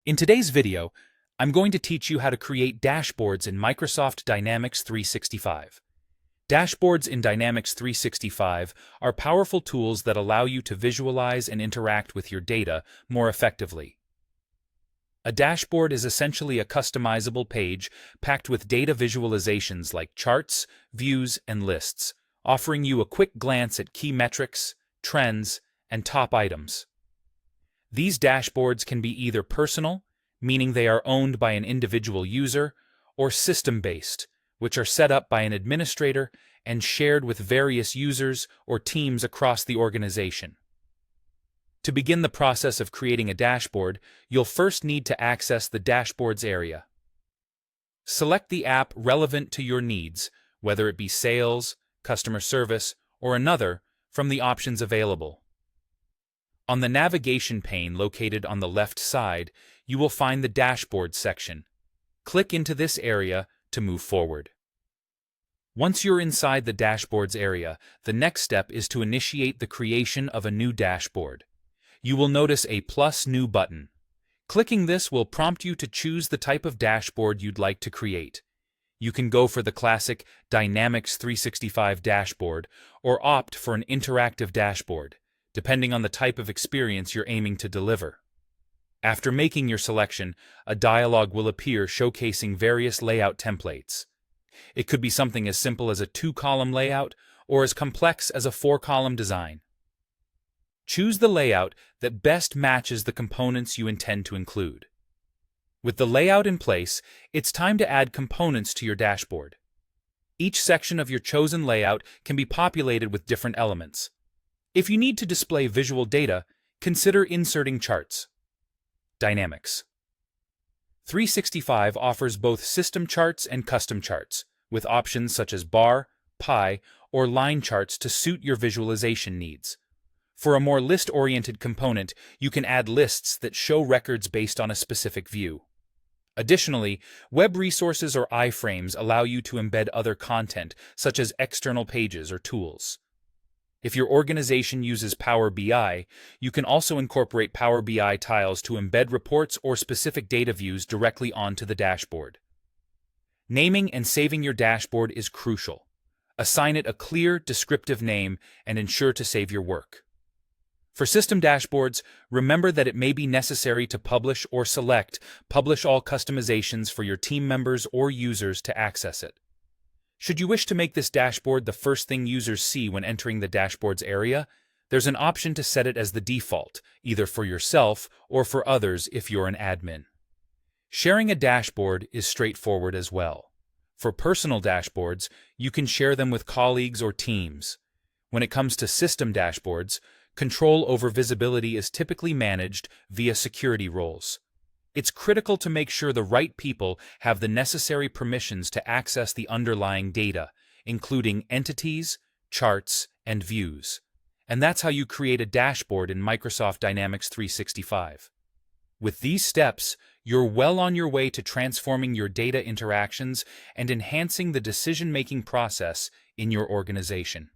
In today's video, I'm going to teach you how to create dashboards in Microsoft Dynamics 365. Dashboards in Dynamics 365 are powerful tools that allow you to visualize and interact with your data more effectively. A dashboard is essentially a customizable page packed with data visualizations like charts, views, and lists, offering you a quick glance at key metrics, trends, and top items. These dashboards can be either personal, meaning they are owned by an individual user, or system-based, which are set up by an administrator and shared with various users or teams across the organization. To begin the process of creating a dashboard, you'll first need to access the Dashboards area. Select the app relevant to your needs, whether it be sales, customer service, or another, from the options available. On the navigation pane located on the left side, you will find the Dashboard section. Click into this area to move forward. Once you're inside the Dashboards area, the next step is to initiate the creation of a new dashboard. You will notice a plus new button. Clicking this will prompt you to choose the type of dashboard you'd like to create. You can go for the classic Dynamics 365 dashboard or opt for an interactive dashboard, depending on the type of experience you're aiming to deliver. After making your selection, a dialog will appear showcasing various layout templates. It could be something as simple as a 2-column layout or as complex as a 4-column design. Choose the layout that best matches the components you intend to include. With the layout in place, it's time to add components to your dashboard. Each section of your chosen layout can be populated with different elements. If you need to display visual data, consider inserting charts. Dynamics 365 offers both system charts and custom charts, with options such as bar, pie, or line charts to suit your visualization needs. For a more list-oriented component, you can add lists that show records based on a specific view. Additionally, web resources or iframes allow you to embed other content, such as external pages or tools. If your organization uses Power BI, you can also incorporate Power BI tiles to embed reports or specific data views directly onto the dashboard. Naming and saving your dashboard is crucial. Assign it a clear, descriptive name and ensure to save your work. For system dashboards, remember that it may be necessary to publish or select Publish All customizations for your team members or users to access it. Should you wish to make this dashboard the first thing users see when entering the Dashboards area, there's an option to set it as the default, either for yourself or for others if you're an admin. Sharing a dashboard is straightforward as well. For personal dashboards, you can share them with colleagues or teams. When it comes to system dashboards, control over visibility is typically managed via security roles. It's critical to make sure the right people have the necessary permissions to access the underlying data, including entities, charts, and views. And that's how you create a dashboard in Microsoft Dynamics 365. With these steps, you're well on your way to transforming your data interactions and enhancing the decision-making process in your organization.